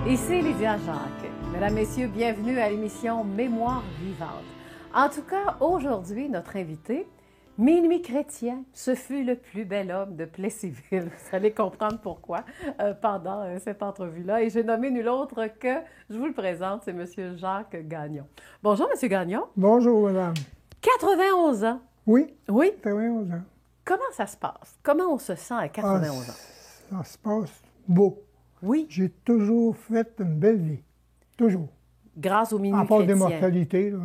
Ici Lydia Jacques. Mesdames, Messieurs, bienvenue à l'émission Mémoire vivante. En tout cas, aujourd'hui, notre invité, Minuit chrétien, ce fut le plus bel homme de Plessisville. Vous allez comprendre pourquoi pendant cette entrevue-là. Et j'ai nommé nul autre que, je vous le présente, c'est M. Jacques Gagnon. Bonjour, M. Gagnon. Bonjour, madame. 91 ans. Oui. Oui. 91 ans. Comment ça se passe? Comment on se sent à 91 ans? Ça se passe beau. Oui. J'ai toujours fait une belle vie. Toujours. Grâce au Minuit chrétien. À part des chrétien. mortalités là,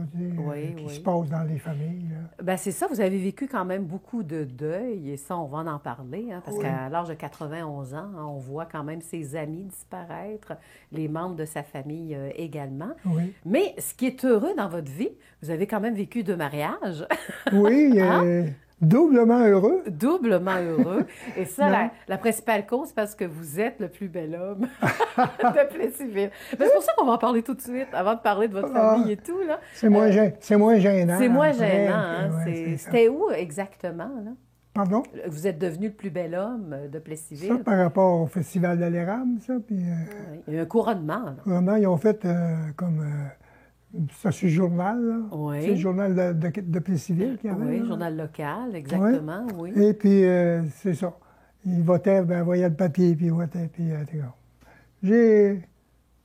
qui se passent dans les familles. Ben c'est ça, vous avez vécu quand même beaucoup de deuil, et ça, on va en parler, hein, parce qu'à l'âge de 91 ans, hein, on voit quand même ses amis disparaître, les membres de sa famille également. Oui. Mais ce qui est heureux dans votre vie, vous avez quand même vécu 2 mariages. Oui, Hein? Doublement heureux. Doublement heureux. Et ça, la principale cause, c'est parce que vous êtes le plus bel homme de Plessisville. C'est pour ça qu'on va en parler tout de suite, avant de parler de votre famille et tout. Là. C'est moins gênant. C'est moins gênant. Hein? C'était où exactement? Là? Pardon? Vous êtes devenu le plus bel homme de Plessisville. Ça, par rapport au Festival de l'érable, ça. Puis, oui. Il y a eu un couronnement. Là. Couronnement, ils ont fait comme... ça, c'est le journal, là. Oui. C'est le journal de Plessisville qu'il y avait. Oui, là. journal local, exactement, oui. Et puis, c'est ça. Ils votaient, ben, voyaient le papier, puis ils votaient, puis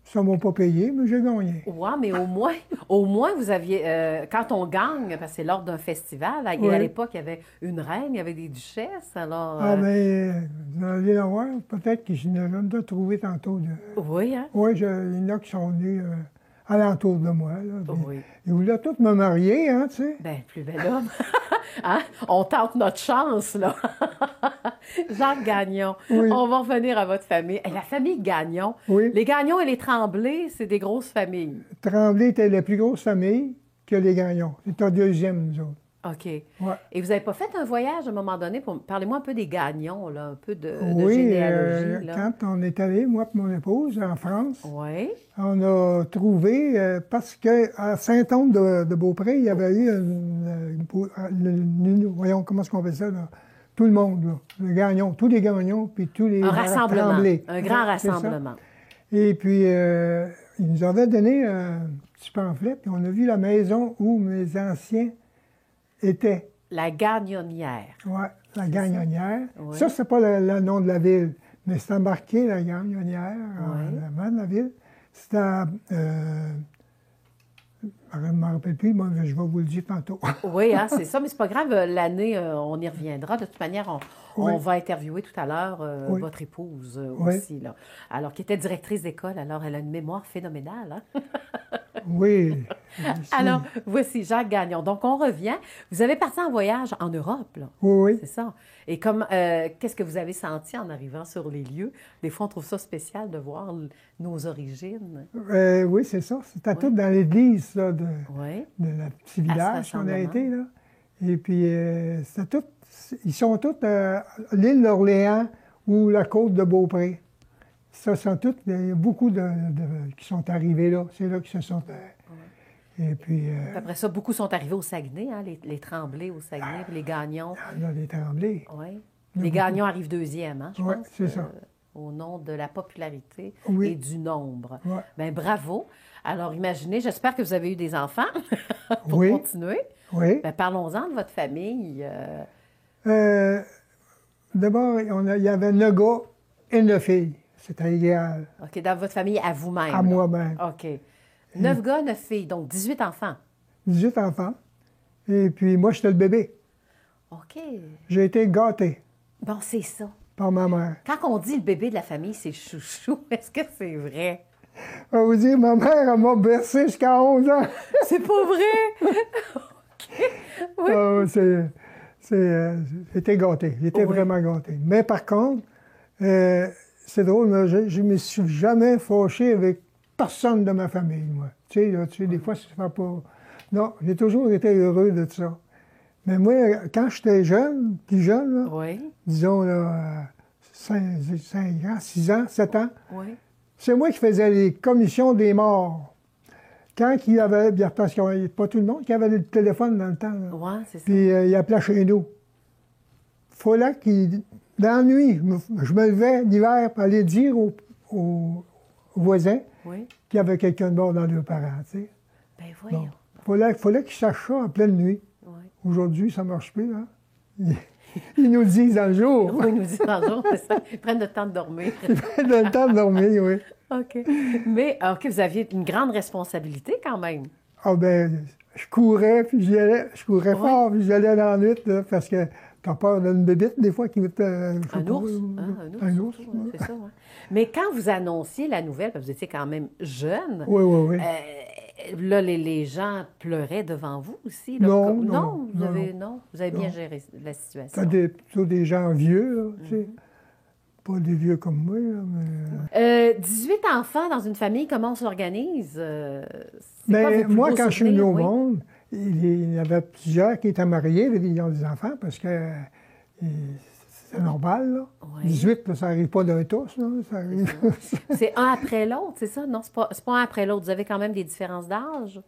ça m'a pas payé, mais j'ai gagné. Oui, mais au moins, vous aviez, quand on gagne, parce que c'est lors d'un festival, à l'époque, il y avait une reine, il y avait des duchesses, alors... Ah, mais vous allez la voir, peut-être que je n'ai même pas trouvé tantôt. Oui, hein? Oui, il y en a qui sont venus... alentour de moi. Là, oui. Ils voulaient tous me marier, hein, tu sais. Bien, plus bel homme. Hein? On tente notre chance, là. Jacques Gagnon, oui. On va revenir à votre famille. Et la famille Gagnon, oui. Les Gagnons et les Tremblay, c'est des grosses familles. Tremblay était la plus grosse famille que les Gagnons. C'était la deuxième, nous autres. OK. Ouais. Et vous n'avez pas fait un voyage à un moment donné pour... Parlez-moi un peu des Gagnons, là, un peu de oui, généalogie. Là. Quand on est allé, moi et mon épouse, en France, oui. On a trouvé, parce qu'à Saint-Onge-de-Beaupré, il y avait eu voyons, comment est-ce qu'on appelle ça, là? Tout le monde, là. Les Gagnons, tous les Gagnons, puis tous les rassemblement, Tremblay. un grand rassemblement. Et puis, ils nous avaient donné un petit pamphlet, puis on a vu la maison où mes anciens étaient. La Gagnonnière. Oui, la Gagnonnière. Oui. Ça, c'est pas le nom de la ville, mais c'est marqué, la Gagnonnière, avant de la ville. C'était à... je ne me rappelle plus, moi, je vais vous le dire tantôt. Oui, hein, c'est ça, mais c'est pas grave. L'année, on y reviendra. De toute manière, on va interviewer tout à l'heure votre épouse aussi, là. Alors, qui était directrice d'école. Alors, elle a une mémoire phénoménale. Hein? Oui. Alors, voici Jacques Gagnon. Donc, on revient. Vous avez parti en voyage en Europe, là. Oui. C'est ça. Et qu'est-ce que vous avez senti en arrivant sur les lieux? Des fois, on trouve ça spécial de voir nos origines. Oui, c'est ça. C'était tout dans l'église, là, de la petit village qu'on a été, là. Et puis, c'était tout... Ils sont tous à l'île d'Orléans ou la côte de Beaupré. Ça sont tous... Il y a beaucoup qui sont arrivés là. C'est là qu'ils se sont... Et puis... Après ça, beaucoup sont arrivés au Saguenay, hein, les Tremblay au Saguenay, puis les Gagnons. Il y en a des Tremblay. Oui. Les Gagnons arrivent deuxième, hein, je pense. Oui, c'est ça. Au nom de la popularité et du nombre. Ouais. Bien, bravo. Alors, imaginez, j'espère que vous avez eu des enfants pour continuer. Oui. Bien, parlons-en de votre famille. D'abord, il y avait 9 gars et 9 filles. C'était idéal. OK, dans votre famille, à vous-même. À moi-même. OK. 9 gars, 9 filles, donc 18 enfants. 18 enfants. Et puis, moi, j'étais le bébé. OK. J'ai été gâté. Bon, c'est ça. Par ma mère. Quand on dit le bébé de la famille, c'est chouchou, est-ce que c'est vrai? Je vais vous dire, ma mère, elle m'a bercé jusqu'à 11 ans. C'est pas vrai? OK. Oui. J'étais gâté. J'étais vraiment gâté. Mais par contre, c'est drôle, mais je ne me suis jamais fâché avec personne de ma famille, moi. Tu sais, des fois, ça ne fait pas... Non, j'ai toujours été heureux de ça. Mais moi, quand j'étais jeune, plus jeune, là, disons, là, 5 ans, 6 ans, 7 ans, c'est moi qui faisais les commissions des morts. Quand il y avait, parce qu'il n'y avait pas tout le monde qui avait le téléphone dans le temps. Oui, c'est ça. Puis il appelait chez nous. Il fallait qu'il... Dans la nuit, je me levais l'hiver pour aller dire aux voisins Oui. qu'il y avait quelqu'un de mort dans leurs parents, tu sais. Ben voyons. Fallait qu'ils sachent ça en pleine nuit. Oui. Aujourd'hui, ça ne marche plus, hein? Ils nous le disent dans le jour. Oui, ils nous disent un jour, c'est ça. Ils prennent le temps de dormir. Ils prennent le temps de dormir, oui. OK. Mais, OK, vous aviez une grande responsabilité quand même. Ah ben, je courais, puis j'y allais. Je courais fort, puis j'y allais dans la nuit, là, parce que t'as peur d'une bébite, des fois, qui me fait... Un ours. Un ours, ouais. c'est ça, oui. Mais quand vous annonciez la nouvelle, parce que vous étiez quand même jeune, Oui, oui, oui. là, les gens pleuraient devant vous aussi. Là, Non, vous avez bien géré la situation. T'as plutôt des gens vieux, là, tu sais. Pas des vieux comme moi, là, mais... 18 enfants dans une famille, comment on s'organise? C'est quoi Mais vos plus moi, beaux quand je suis venu souvenirs? au Oui. monde, il y avait plusieurs qui étaient mariés, ils ont des enfants, parce que c'est normal, là. Oui. 18, là, ça n'arrive pas d'un tous, là. Ça arrive... C'est un après l'autre, c'est ça? Non, c'est pas un après l'autre. Vous avez quand même des différences d'âge?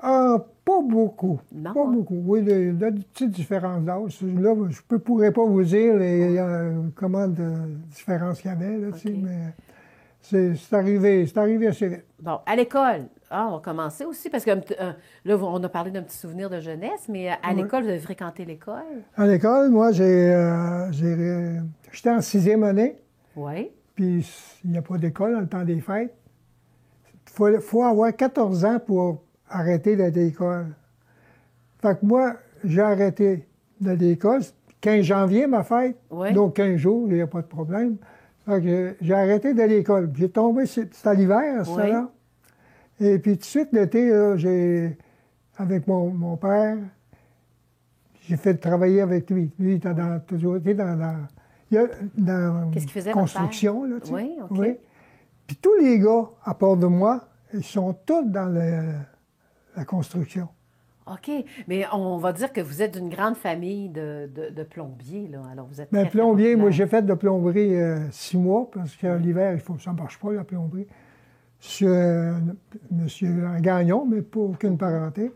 Ah, pas beaucoup. Non, Pas hein? beaucoup. Oui, il y a des petites différences d'âge. Là, je ne pourrais pas vous dire comment de différence qu'il y avait, là, tu sais, OK. mais c'est arrivé assez vite. Bon, à l'école, on va commencer aussi, parce que là, on a parlé d'un petit souvenir de jeunesse, mais à Oui. l'école, vous avez fréquenté l'école? À l'école, moi, j'étais en 6e année, Oui. puis il n'y a pas d'école dans le temps des fêtes. Faut avoir 14 ans pour arrêter d'aller à l'école. Fait que moi, j'ai arrêté d'aller à l'école. 15 janvier, ma fête, Oui. donc 15 jours, il n'y a pas de problème. Fait que j'ai arrêté d'aller à l'école. J'ai tombé, c'était à l'hiver, ça, Oui. là. Et puis tout de suite, l'été, là, avec mon père, j'ai fait travailler avec lui. Lui, il a toujours été dans Qu'est-ce qu'il faisait, votre construction, là, tu sais. Oui, OK. Oui. Puis tous les gars, à part de moi, ils sont tous dans la construction. OK. Mais on va dire que vous êtes d'une grande famille de plombiers, là. Alors, vous êtes Ben, très, très plombier, moi, populaire. j'ai fait de plomberie 6 mois, parce que l'hiver, ça ne marche pas, la plomberie. Sur M. Gagnon, mais pas aucune parenté.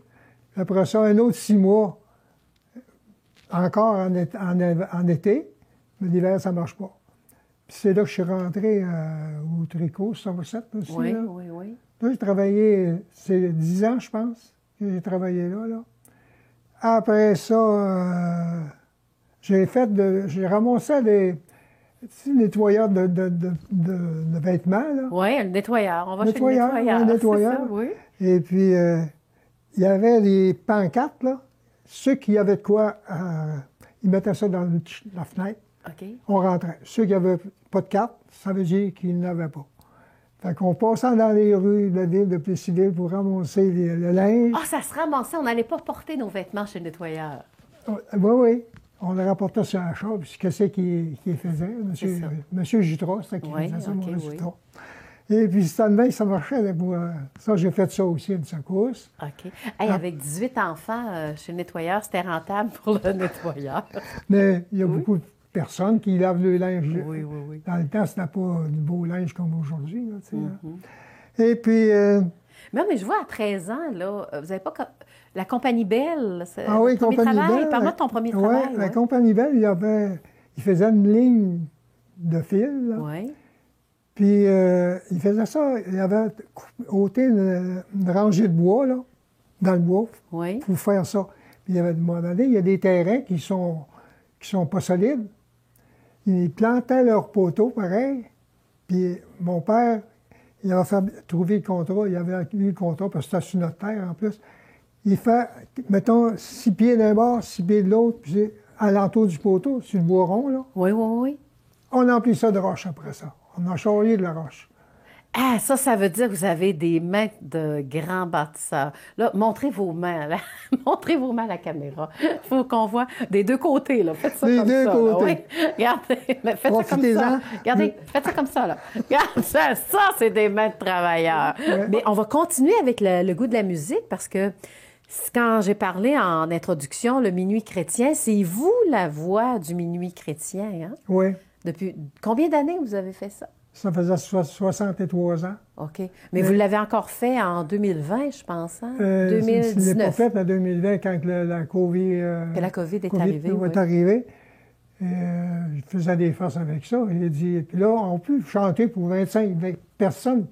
Après ça, un autre 6 mois, encore en été, mais l'hiver, ça ne marche pas. Puis c'est là que je suis rentré au tricot, Somerset aussi. Oui, Là. oui, oui. Là, j'ai travaillé, c'est 10 ans, je pense, que j'ai travaillé là. Après ça, j'ai ramassé des petits nettoyeurs de vêtements, là. Oui, le nettoyeur. On va Nettoyeur, chez le nettoyeur. un nettoyeur. C'est ça, oui. Et puis, il y avait des pancartes, là. Ceux qui avaient de quoi, ils mettaient ça dans la fenêtre. OK. On rentrait. Ceux qui n'avaient pas de carte, ça veut dire qu'ils n'avaient pas. Fait qu'on passait dans les rues de la ville de Plessisville pour ramasser le linge. Ah, ça se ramassait. On n'allait pas porter nos vêtements chez le nettoyeur. Oui, oui. On le rapportait sur la chambre, puis qu'est-ce qu'il faisait? C'est ça. Monsieur Jutras, c'était qui Oui, faisait ça, OK, mon oui. Jutras. Et puis, c'était bien, ça marchait. Là, ça, j'ai fait ça aussi, une secousse. OK. Hey, avec 18 enfants chez le nettoyeur, c'était rentable pour le nettoyeur. Mais il y a beaucoup de personnes qui lavent le linge. Oui, oui, oui. Dans le temps, ce n'est pas du beau linge comme aujourd'hui. Là, tu sais, Mm-hmm. hein. Et puis, Mais je vois à 13 ans, là, vous n'avez pas... La Compagnie Belle, c'est ah oui, votre premier Compagnie travail. Belle. Parle-moi de ton premier Ouais, travail. la Oui, Compagnie Belle, il faisait une ligne de fil. Là. oui. Puis, il faisait ça. Il avait ôté une rangée de bois, là, dans le bois, Oui. pour faire ça. Puis, il avait demandé, il y a des terrains qui sont pas solides. Ils plantaient leurs poteaux, pareil. Puis, mon père, il avait trouvé le contrat. Il avait eu le contrat, parce que c'était sur notre terre, en plus. Il fait, mettons, 6 pieds d'un bord, 6 pieds de l'autre, puis c'est à l'entour du poteau, sur le bois rond, là. Oui, oui, oui. On emplit ça de roche après ça. On a charrié de la roche. Ah, ça veut dire que vous avez des mains de grands bâtisseurs. Là, montrez vos mains, là. Montrez vos mains à la caméra. Il faut qu'on voit des deux côtés, là. Faites ça Des comme deux ça. côtés. Là. Oui. Regardez, mais faites ça comme Profitez-en. ça. Regardez, faites ça comme ça, là. Regarde ça, c'est des mains de travailleurs. Ouais. Mais on va continuer avec le goût de la musique parce que quand j'ai parlé en introduction, le minuit chrétien, c'est vous la voix du minuit chrétien, hein? Oui. Depuis combien d'années vous avez fait ça? Ça faisait 63 ans. OK. Mais vous l'avez encore fait en 2020, je pense, hein? Je ne l'ai pas 2019. fait en 2020 quand la COVID, Que la COVID est arrivée, oui. est arrivée. Je faisais des farces avec ça. Il a dit, puis là, on peut chanter pour 25 personnes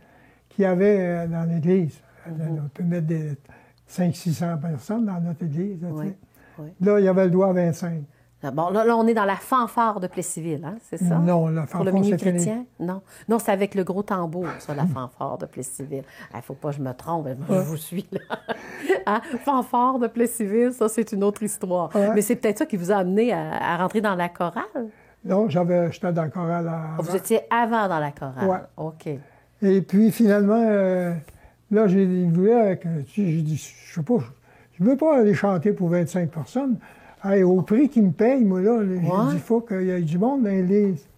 qu'il y avait dans l'Église. On peut mettre 500-600 personnes dans notre Église. Oui, oui. Là, il y avait le droit à 25. Bon, là, on est dans la fanfare de Plessisville, hein, c'est ça? Non, la Pour le fanfare, milieu c'était chrétien? Non. Non, c'est avec le gros tambour, ça, la fanfare de Plessisville. Il ne faut pas que je me trompe, je vous suis là. Hein? Fanfare de Plessisville, ça, c'est une autre histoire. Ouais. Mais c'est peut-être ça qui vous a amené à rentrer dans la chorale? Non, j'étais dans le chorale avant. Vous étiez avant dans la chorale? Ouais. OK. Et puis, finalement, là, j'ai voulu, j'ai dit, je sais pas, je ne veux pas aller chanter pour 25 personnes. Hey, au prix qu'ils me payent, moi, là, j'ai dit, il faut qu'il y ait du monde dans l'église.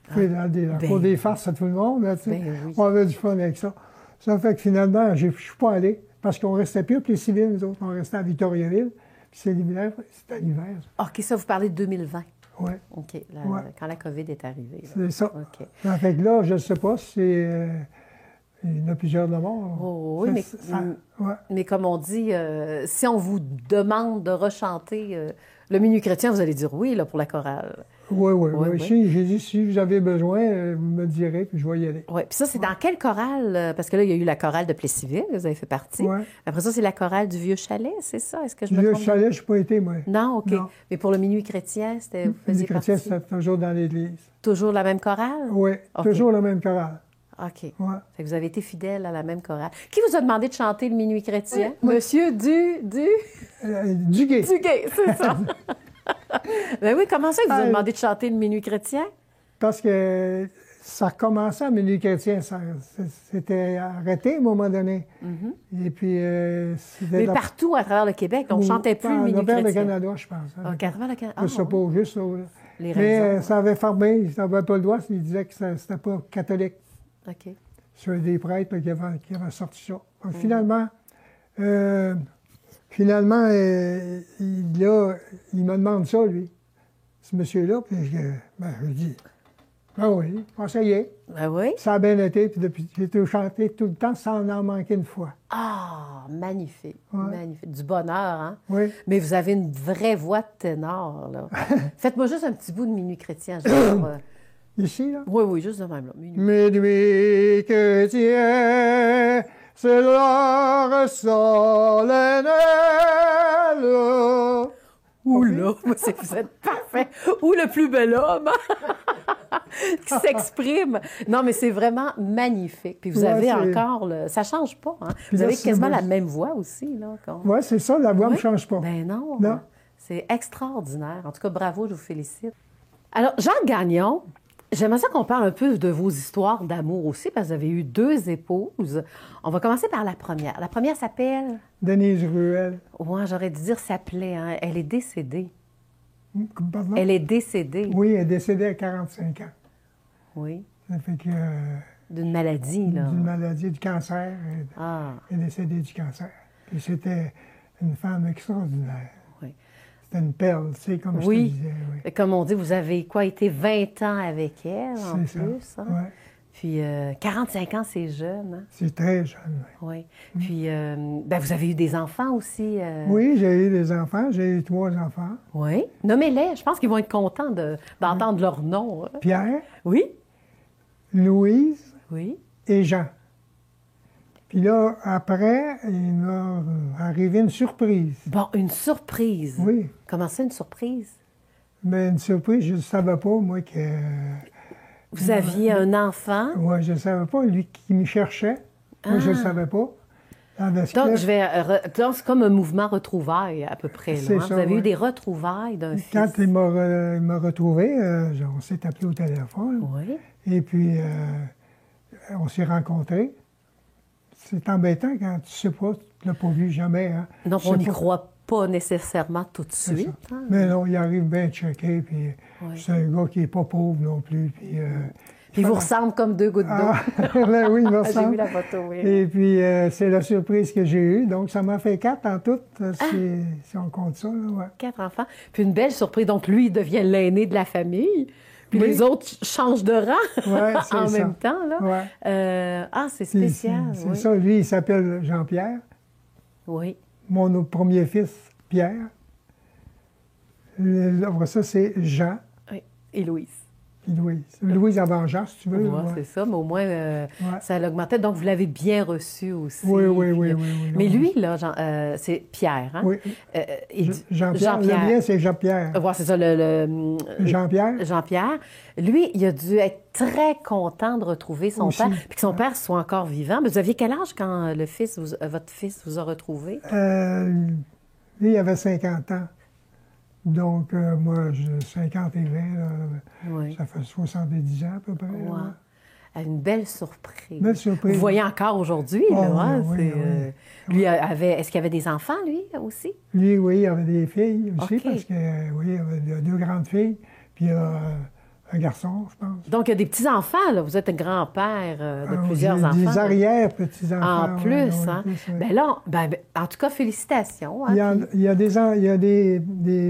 Pour des farces à tout le monde, là, tu sais. Oui. On avait du fun avec ça. Ça fait que finalement, je ne suis pas allé, parce qu'on ne restait plus à Plessisville, nous autres, on restait à Victoriaville. Puis c'était l'hiver. OK, ça, vous parlez de 2020? Oui. OK, quand la COVID est arrivée. Là. C'est ça. OK. Ça fait que là, je ne sais pas si il y en a plusieurs de morts. Oh, oui, mais comme on dit, si on vous demande de rechanter le milieu chrétien, vous allez dire oui là, pour la chorale. Oui. J'ai dit, si vous avez besoin, vous me direz, puis je vais y aller. Oui, puis ça, c'est dans quelle chorale? Parce que là, il y a eu la chorale de Plessisville, vous avez fait partie. Ouais. Après ça, c'est la chorale du Vieux Chalet, c'est ça? Est-ce que je me Le trompe? chalet, je n'ai pas été, moi. Non, OK. Non. Mais pour le milieu chrétien, vous Le faisiez chrétien, partie? c'était toujours dans l'église. Toujours la même chorale? Oui, OK. toujours la même chorale. OK. Ouais. Fait que vous avez été fidèle à la même chorale. Qui vous a demandé de chanter le minuit chrétien? Oui. Monsieur Duguay. Duguay, c'est ça. Ben oui, comment ça, il vous a demandé de chanter le minuit chrétien? Parce que ça commençait à minuit chrétien, c'était arrêté à un moment donné. Et puis, Mais partout à travers le Québec, on ne chantait plus le minuit chrétien. À travers le Canada, je pense. À travers le Canada. Je ne sais pas, juste là. Les Mais raisons. ça avait fermé, ça n'avait pas le droit, ils disaient que c'était pas catholique. OK. C'est des prêtres là, qui avaient sorti ça. Donc, finalement, il me demande ça, lui, ce monsieur-là. Puis je dis, ben oui, ça y est. Ben oui. Ça a bien été, puis depuis, j'ai tout chanté tout le temps sans en manquer une fois. Ah, magnifique, Ouais. magnifique. Du bonheur, hein? Oui. Mais vous avez une vraie voix de ténor, là. Faites-moi juste un petit bout de minuit chrétien. Je vais voir, Ici, là. Oui, juste de même, là. Minuit. Minuit chrétien, c'est l'heure solennelle. Ouh là, moi, vous êtes parfait. Ou le plus bel homme qui s'exprime. Non, mais c'est vraiment magnifique. Puis vous avez encore ça change pas, hein? Vous avez quasiment la même voix aussi, là. Oui, c'est ça, la voix ne Oui? change pas. Ben non. Non. C'est extraordinaire. En tout cas, bravo, je vous félicite. Alors, Jean Gagnon, j'aimerais ça qu'on parle un peu de vos histoires d'amour aussi, parce que vous avez eu 2 épouses. On va commencer par la première. La première s'appelle... Denise Ruel. Ouais, j'aurais dû dire s'appelait, hein? Elle est décédée. Pardon? Elle est décédée. Oui, elle est décédée à 45 ans. Oui. Ça fait que... D'une maladie, là. D'une maladie, du cancer. Ah, Elle est décédée du cancer. Et c'était une femme extraordinaire. oui. C'était une perle, tu sais, comme Oui. je te disais. Oui. Comme on dit, vous avez quoi, été 20 ans avec elle, en C'est plus, ça. hein? Ouais. Puis 45 ans, c'est jeune, hein? C'est très jeune. Oui. Puis, ben, vous avez eu des enfants aussi. Oui, j'ai eu des enfants. J'ai eu 3 enfants. Oui. Nommez-les. Je pense qu'ils vont être contents d'entendre leur nom. Hein? Pierre, Oui. Louise Oui. et Jean. Puis là, après, il m'a arrivé une surprise. Bon, une surprise. Oui. Comment ça, une surprise? Mais une surprise, je ne savais pas, moi, que... Vous aviez un enfant. Oui, je ne savais pas, lui qui me cherchait. Moi, je ne le savais pas. Parce Donc, que- donc, c'est comme un mouvement retrouvailles, à peu près. Là, C'est hein? ça, Vous avez eu ouais. des retrouvailles d'un fils. Quand il m'a retrouvé, on s'est appelé au téléphone. Oui. Et puis, on s'est rencontrés. C'est embêtant quand tu ne sais pas, tu ne l'as pas vu jamais. Hein. Donc, Tu on sais n'y pas. croit pas nécessairement tout de C'est suite. ça. hein? Mais non, il arrive bien checké, puis Oui. c'est un gars qui n'est pas pauvre non plus. Puis, Il vous ressemble comme 2 gouttes d'eau. Ah, ben oui, il me J'ai vu ressemble. la photo, oui. Et puis, c'est la surprise que j'ai eue. Donc, ça m'a fait 4 en tout, si on compte ça. Là, ouais. 4 enfants. Puis une belle surprise. Donc, lui, il devient l'aîné de la famille. Puis Oui. les autres changent de rang Ouais, c'est en ça. même temps. Là. Ouais. C'est Puis, spécial. c'est oui. ça. Lui, il s'appelle Jean-Pierre. Oui. Mon autre premier fils, Pierre. Après ça, c'est Jean. Oui. Et Louise. puis Louise. Louise Avangeant, si tu veux. Ouais, c'est ça, mais au moins, ça l'augmentait. Donc, vous l'avez bien reçu aussi. Oui. Mais lui, là, c'est Pierre, hein? Oui. Jean-Pierre. Le mien, c'est Jean-Pierre. Oui, c'est ça, Jean-Pierre. Jean-Pierre. Lui, il a dû être très content de retrouver son père, puis que son père soit encore vivant. Mais vous aviez quel âge quand votre fils vous a retrouvé? Lui, il avait 50 ans. Donc, moi, j'ai 50 et 20, là, ça fait 70 ans à peu près. Ouais. Une belle surprise. Belle surprise. Vous voyez encore aujourd'hui, là, hein? Oui. Lui, est-ce qu'il avait des enfants, lui, aussi? Lui, oui, il avait des filles aussi, parce que, oui, il y a 2 grandes filles, puis il y a un garçon, je pense. Donc, il y a des petits-enfants, là. Vous êtes grand-père de plusieurs enfants. Des arrière-petits-enfants. En plus, hein? Bien là, en tout cas, félicitations. Hein, il y a des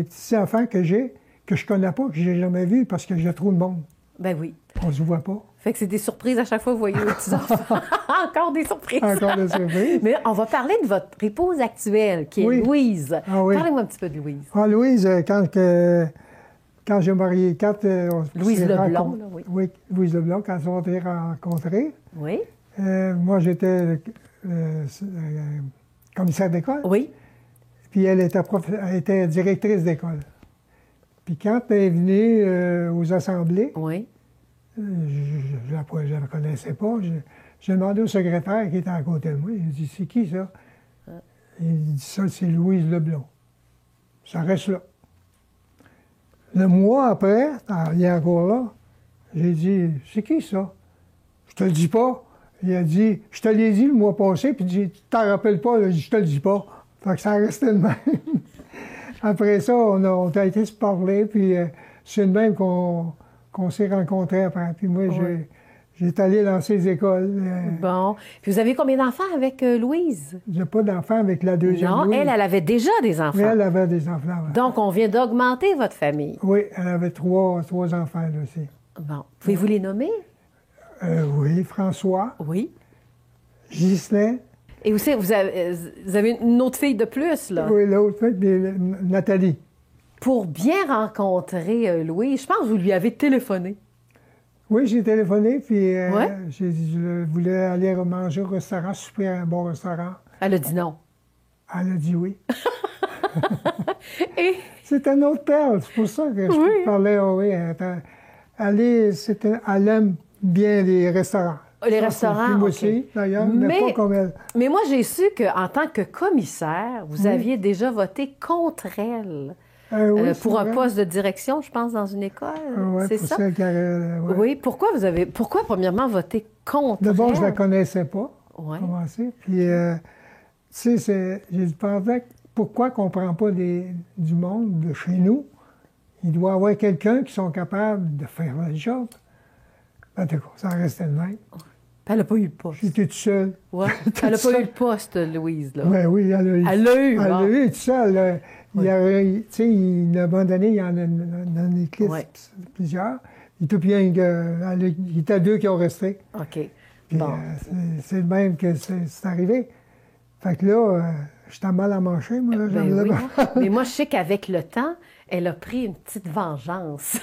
petits-enfants que je connais pas, que j'ai jamais vus, parce que j'ai trop de monde. Ben oui. On se voit pas. Fait que c'est des surprises à chaque fois que vous voyez les petits-enfants. Encore des surprises. Encore des surprises. Mais on va parler de votre épouse actuelle, qui est Louise. Parlez-moi un petit peu de Louise. Louise, quand j'ai marié Louise Leblond, là, oui. Oui, Louise Leblond, quand on s'est rencontrés. Oui. Moi, j'étais commissaire d'école. Oui. Puis elle était directrice d'école. Puis quand elle est venue aux assemblées, je ne la connaissais pas. J'ai demandé au secrétaire qui était à côté de moi. Il dit, c'est qui ça? Il dit, ça, c'est Louise Leblond. Ça reste là. Le mois après, il est encore là, j'ai dit, c'est qui ça? Je te le dis pas. Il a dit, je te l'ai dit le mois passé, puis il dit, tu t'en rappelles pas? Là, je te le dis pas. Fait que ça restait de même. Après ça, on a été se parler, puis c'est de même qu'on s'est rencontrés après. Puis moi, j'ai allé dans ces écoles. Bon. Puis vous avez combien d'enfants avec Louise? J'ai pas d'enfants avec la deuxième Non, Louise. elle avait déjà des enfants. Oui, elle avait des enfants. Ouais. Donc, on vient d'augmenter votre famille. Oui, elle avait trois enfants, là aussi. Bon. Pouvez-vous les nommer? Oui, François. Oui. Ghislain. Et aussi, vous avez une autre fille de plus, là? Oui, l'autre fille, Nathalie. Pour bien rencontrer Louise, je pense que vous lui avez téléphoné. Oui, j'ai téléphoné, puis je voulais aller manger au restaurant, souper à un bon restaurant. Elle a dit non. Elle a dit oui. Et... C'est une autre perle, c'est pour ça que je parlais. Elle aime bien les restaurants. Les restaurants, moi aussi, d'ailleurs, mais pas comme elle. Mais moi, j'ai su qu'en tant que commissaire, vous aviez déjà voté contre elle. Pour un poste de direction, je pense, dans une école. C'est ça? Oui. Pourquoi premièrement, voter contre elle? D'abord, je ne la connaissais pas. Commencer. Puis, tu sais, j'ai pensé, pourquoi qu'on ne prend pas du monde de chez nous? Il doit y avoir quelqu'un qui sont capables de faire le job. En tout cas, ça restait le même. Elle n'a pas eu le poste. J'étais tout seul. Ouais. Elle n'a pas eu le poste, Louise. Là. Ben oui, elle a eu. Elle l'a eu. Elle l'a eu tout seul. Il y a, tu sais, il a abandonné, il y en a écrit plusieurs. Il y était 2 qui ont resté. OK. Puis, c'est le même que c'est arrivé. Fait que là, j'étais mal à manger, moi. Là, Mais moi, je sais qu'avec le temps, elle a pris une petite vengeance.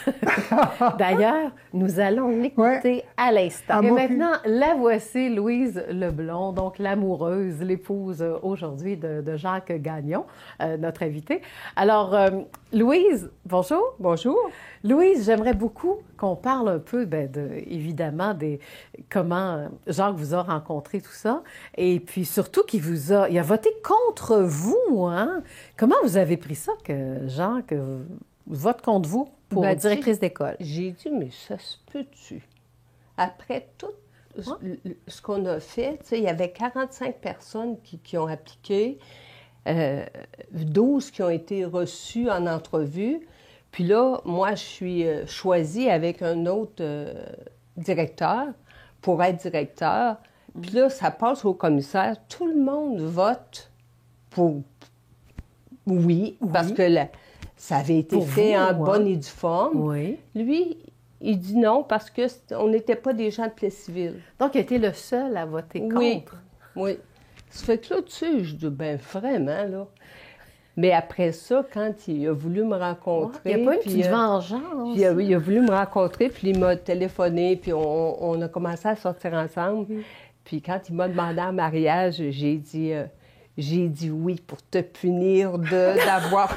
D'ailleurs, nous allons l'écouter à l'instant. Et maintenant, la voici, Louise Leblond, donc l'amoureuse, l'épouse aujourd'hui de Jacques Gagnon, notre invité. Alors, Louise, bonjour. Bonjour. Louise, j'aimerais beaucoup qu'on parle un peu, évidemment, comment Jacques vous a rencontré, tout ça, et puis surtout il a voté contre vous, hein? Comment vous avez pris ça que Jacques vote contre vous pour directrice d'école? J'ai dit, mais ça se peut-tu? Après tout ce qu'on a fait, il y avait 45 personnes qui ont appliqué, 12 qui ont été reçues en entrevue. Puis là, moi, je suis choisie avec un autre directeur pour être directeur. Puis là, ça passe au commissaire. Tout le monde vote pour oui. Parce que ça avait été fait en bonne et due forme. Oui. Lui, il dit non parce qu'on n'était pas des gens de Plessisville. Donc, il était le seul à voter contre. Oui. Ça fait que là, tu sais, je dis, ben vraiment, là. Mais après ça, quand il a voulu me rencontrer... Il n'y a pas une puis, petite vengeance? Puis, il a voulu me rencontrer, puis il m'a téléphoné, puis on a commencé à sortir ensemble. Puis quand il m'a demandé en mariage, j'ai dit oui pour te punir d'avoir...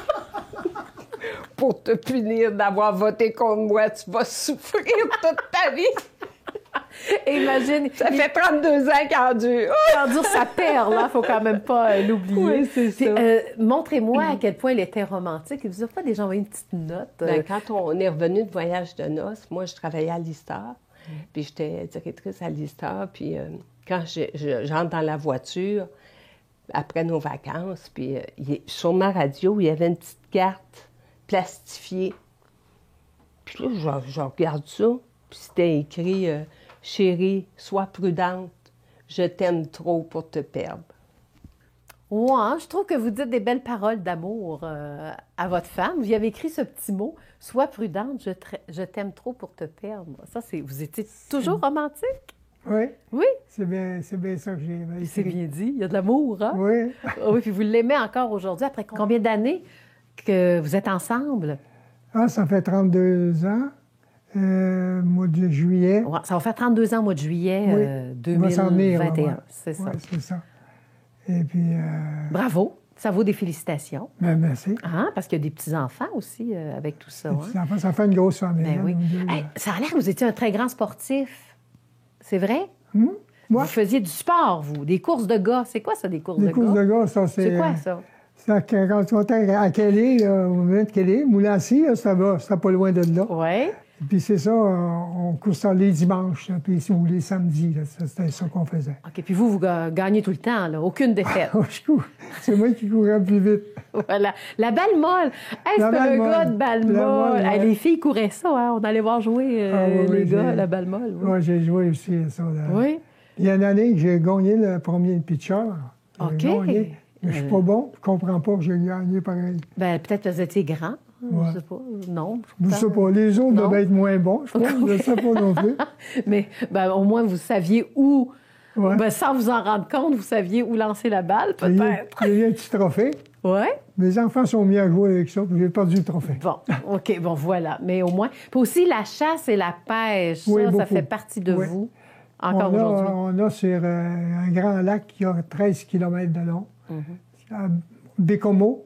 pour te punir d'avoir voté contre moi. Tu vas souffrir toute ta vie. Et imagine... Ça fait 32 ans qu'il endure. Il endure sa perle, il ne faut quand même pas l'oublier. Oui, c'est ça. Montrez-moi à quel point il était romantique. Il vous a pas déjà envoyé une petite note? Bien, quand on est revenu de voyage de noces, moi, je travaillais à l'Histoire, puis j'étais directrice à l'Histoire, puis quand j'entre dans la voiture, après nos vacances, puis sur ma radio, il y avait une petite carte plastifiée. Puis là, je regarde ça, puis c'était écrit « Chérie, sois prudente, je t'aime trop pour te perdre. » Ouais, je trouve que vous dites des belles paroles d'amour à votre femme. Vous y avez écrit ce petit mot « Sois prudente, je t'aime trop pour te perdre ». Ça, vous étiez toujours romantique? Oui. Oui? C'est bien ça que j'ai écrit. C'est bien dit. Il y a de l'amour, hein? Oui. Oui, puis vous l'aimez encore aujourd'hui. Après combien d'années que vous êtes ensemble? Ah, ça fait 32 ans, mois de juillet. Ouais, ça va faire 32 ans au mois de juillet Oui. 2021. C'est ça. Oui, c'est ça. Et puis... Bravo. Ça vaut des félicitations. Ben, merci. Ah, parce qu'il y a des petits-enfants aussi avec tout ça. Les petits-enfants, ça fait une grosse famille. Ben oui. Hey, ça a l'air que vous étiez un très grand sportif. C'est vrai? Moi? Vous faisiez du sport, vous, des courses de gars. C'est quoi ça, des courses de gars? Des courses de gars, ça, c'est... C'est quoi ça? C'est quand on était à Kelly, au moment de Kelly, Moulancy, c'était pas loin de là. Oui. Puis c'est ça, on course ça les dimanches, là, puis ou les samedis, là, c'était ça qu'on faisait. OK, puis vous gagnez tout le temps, là, aucune défaite. C'est moi qui courais plus vite. Voilà. La balle molle. Hey, c'est un gars de balle molle. Hey, les filles couraient ça, hein? On allait voir jouer les gars, la balle molle. Oui, ouais, j'ai joué aussi à ça. Là. Oui. Il y a une année que j'ai gagné le premier pitcher. OK. Mais je suis pas bon, je comprends pas que j'ai gagné pareil. Bien, peut-être que vous étiez grand. Ouais. Je sais pas. Non. Je sais pas. Les autres Non. devaient être moins bons, je crois. Je sais pas non plus. Mais au moins, vous saviez où, Ouais. sans vous en rendre compte, vous saviez où lancer la balle, Il y a peut-être. eu un petit trophée. Oui. Mes enfants sont mis à jouer avec ça, puis j'ai perdu le trophée. Bon, OK, bon, voilà. Mais au moins. Puis aussi, la chasse et la pêche, Oui, ça beaucoup. fait partie de Oui. vous, encore aujourd'hui. On a sur un grand lac qui a 13 km de long, à Bécomo.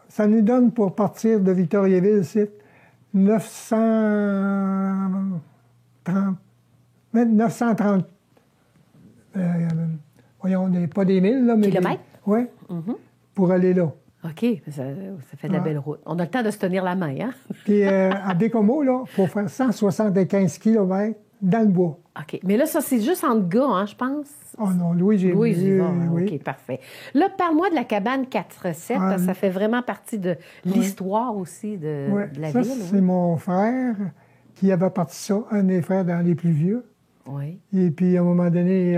Ça nous donne, pour partir de Victoriaville, c'est 930... voyons, pas des milles, là, mais... Kilomètres? Oui, pour aller là. OK, ça fait de la belle route. On a le temps de se tenir la main, hein? Puis à Bécomo, là, pour faire 175 km dans le bois. OK. Mais là, ça, c'est juste entre gars, hein, je pense. Oh non, Louise, j'ai Louise vu, Yvon, oui. OK, parfait. Là, parle-moi de la cabane 4-7, parce que ça fait vraiment partie de l'histoire aussi de la ça, ville. c'est mon frère qui avait parti ça, un des frères dans les plus vieux. Oui. Et puis, à un moment donné,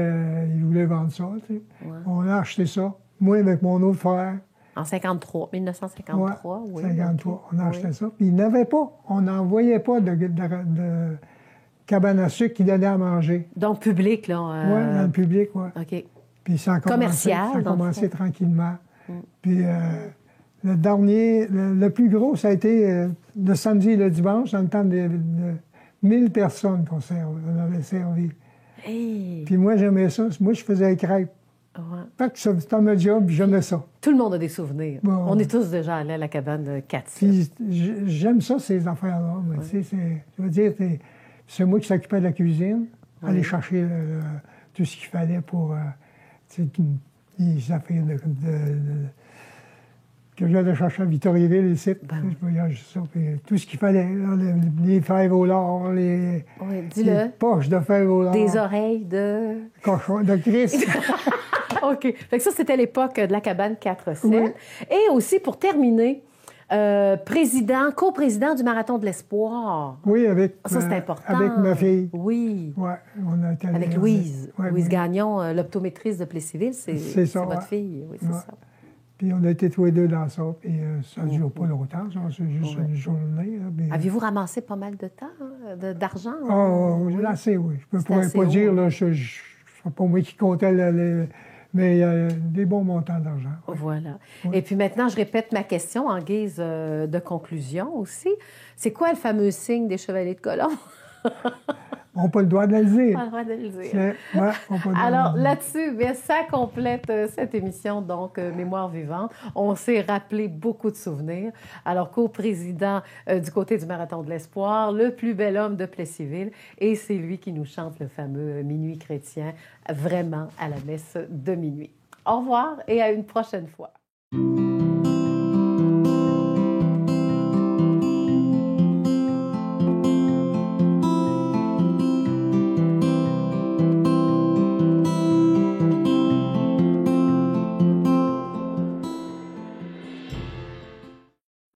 il voulait vendre ça. Tu sais. Ouais. On a acheté ça, moi avec mon autre frère. En 1953, oui. 53, on a Oui. acheté ça. Puis, il n'avait pas, on n'en voyait pas de cabane à sucre qui donnait à manger. Donc, public, là. Oui, dans le public, oui. OK. Puis ça a Commercial, commencé, dans le commencé fond. tranquillement. Puis le dernier, le plus gros, ça a été le samedi et le dimanche, dans le temps de 1000 personnes on avait servi. Hey! Puis moi, j'aimais ça. Moi, je faisais les crêpes. Ouais. Fait que c'était un job, j'aimais ça. Tout le monde a des souvenirs. Bon. On est tous déjà allés à la cabane de 4-7. Puis j'aime ça, ces affaires-là. Mais tu sais, je veux dire, c'est moi qui s'occupais de la cuisine, aller chercher tout ce qu'il fallait pour... tu sais, les affaires que j'allais chercher à Victoriaville, ici. Je voyage ça, puis tout ce qu'il fallait, là, les fèves au lard, les dis-le. poches de fèves au lard. Des oreilles de... Cochon, de Christ. OK. Fait que ça, c'était l'époque de la cabane 4-7. Oui. Et aussi, pour terminer, coprésident du Marathon de l'Espoir. Oui, avec, Ça, c'est important. avec ma fille. Oui. Oui, on a été allé- Avec Louise. Ouais, Louise oui. Gagnon, l'optométriste de Plessisville, c'est ça, votre ouais. fille. Oui, c'est Ouais. ça. Puis on a été tous les deux dans ça, puis ça ne dure pas longtemps, ça, c'est juste une journée. Là, mais... Aviez-vous ramassé pas mal de temps, d'argent? Oh, assez, oui. Je ne pourrais assez pas haut, dire, hein. là, c'est pas moi qui comptais Mais il y a des bons montants d'argent. Oui. Voilà. Oui. Et puis maintenant, je répète ma question en guise de conclusion aussi. C'est quoi le fameux signe des Chevaliers de Colomb? On n'a pas le droit de le dire. On va le dire. Ouais, on n'a pas le droit Alors de le dire. là-dessus, bien, ça complète cette émission, donc Mémoire vivante. On s'est rappelé beaucoup de souvenirs. Alors, co-président du côté du Marathon de l'Espoir, le plus bel homme de Plessisville, et c'est lui qui nous chante le fameux Minuit chrétien, vraiment à la messe de minuit. Au revoir et à une prochaine fois.